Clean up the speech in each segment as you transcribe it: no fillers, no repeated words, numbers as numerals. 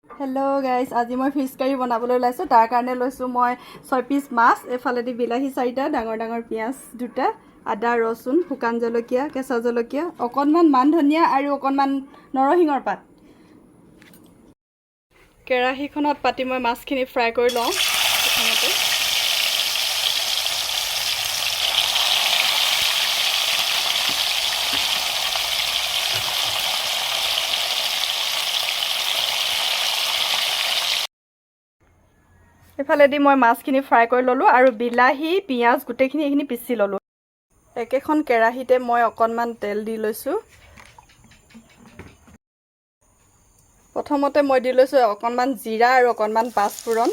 Hello' guys, আজি মই fish কাৰী বনাবলৈ ওলাইছোঁ। তাৰ কাৰণে লৈছোঁ মই 6 পিচ মাছ, এফালেদি বিলাহী 4টা, ডাঙৰ ডাঙৰ পিঁয়াজ 2টা, আদা ৰচুন, শুকান জলকীয়া, কেঁচা জলকীয়া, অকণমান মান ধনিয়া আৰু অকণমান নৰসিংহৰ পাত। কেৰাহীখনত পাতি মই মাছখিনি ফ্ৰাই কৰি লওঁ প্ৰথমতে। এফালেদি মই মাছখিনি ফ্ৰাই কৰি ল'লোঁ আৰু বিলাহী পিঁয়াজ গোটেইখিনি এইখিনি পিচি ল'লোঁ। একেখন কেৰাহীতে মই অকণমান তেল দি লৈছোঁ। প্ৰথমতে মই দি লৈছোঁ অকণমান জিৰা আৰু অকণমান পাঁচফোৰণ।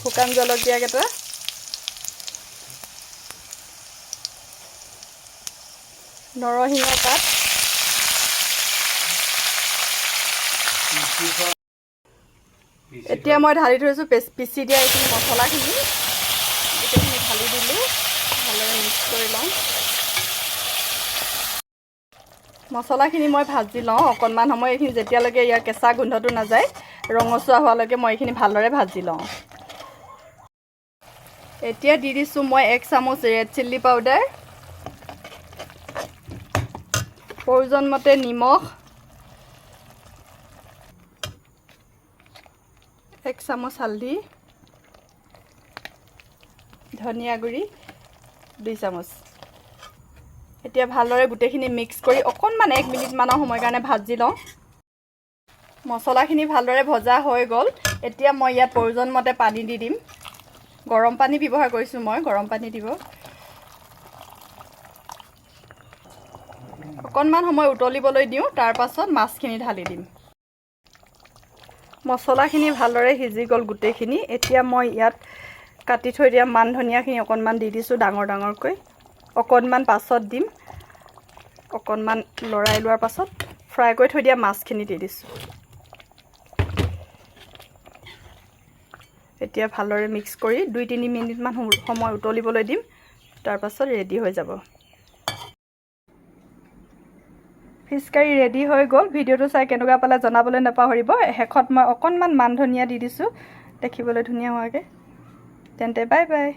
শুকান জলকীয়া কেইটা, নৰসিংহ পাত, এতিয়া মই ঢালি থৈছোঁ পিচি দিয়া এইখিনি মছলাখিনি, গোটেইখিনি ঢালি দিলোঁ, ভালদৰে মিক্স কৰি লওঁ। মছলাখিনি মই ভাজি লওঁ অকণমান সময়, এইখিনি যেতিয়ালৈকে ইয়াৰ কেঁচা গোন্ধটো নাযায়, ৰঙচুৱা হোৱালৈকে মই এইখিনি ভালদৰে ভাজি লওঁ। এতিয়া দি দিছোঁ মই 1 চামুচ ৰেড চিলি পাউডাৰ, প্ৰয়োজন মতে নিমখ, 1 চামুচ হালধি, ধনিয়া গুড়ি 2 চামুচ। এতিয়া ভালদৰে গোটেইখিনি মিক্স কৰি অকণমান 1 মিনিটমানৰ সময় কাৰণে ভাজি লওঁ। মছলাখিনি ভালদৰে ভজা হৈ গ'ল। এতিয়া মই ইয়াত প্ৰয়োজন মতে পানী দি দিম। গৰম পানী ব্যৱহাৰ কৰিছোঁ মই, গৰম পানী দিব। অকণমান সময় উতলিবলৈ দিওঁ, তাৰ পাছত মাছখিনি ঢালি দিম। মছলাখিনি ভালদৰে সিজি গ'ল গোটেইখিনি। এতিয়া মই ইয়াত কাটি থৈ দিয়া মান ধনিয়াখিনি অকণমান দি দিছোঁ ডাঙৰ ডাঙৰকৈ, অকণমান পাছত দিম। অকণমান লৰাই লোৱাৰ পাছত ফ্ৰাই কৰি থৈ দিয়া মাছখিনি দি দিছোঁ। এতিয়া ভালদৰে মিক্স কৰি 2-3 মিনিটমান সময় উতলিবলৈ দিম, তাৰ পাছত ৰেডি হৈ যাব। ফিছ কাৰী ৰেডি হৈ গ'ল। ভিডিঅ'টো চাই কেনেকুৱা পালে জনাবলৈ নাপাহৰিব। শেষত মই অকণমান মান ধনিয়া দি দিছোঁ, দেখিবলৈ ধুনীয়া হোৱাকৈ। তেন্তে বাই বাই।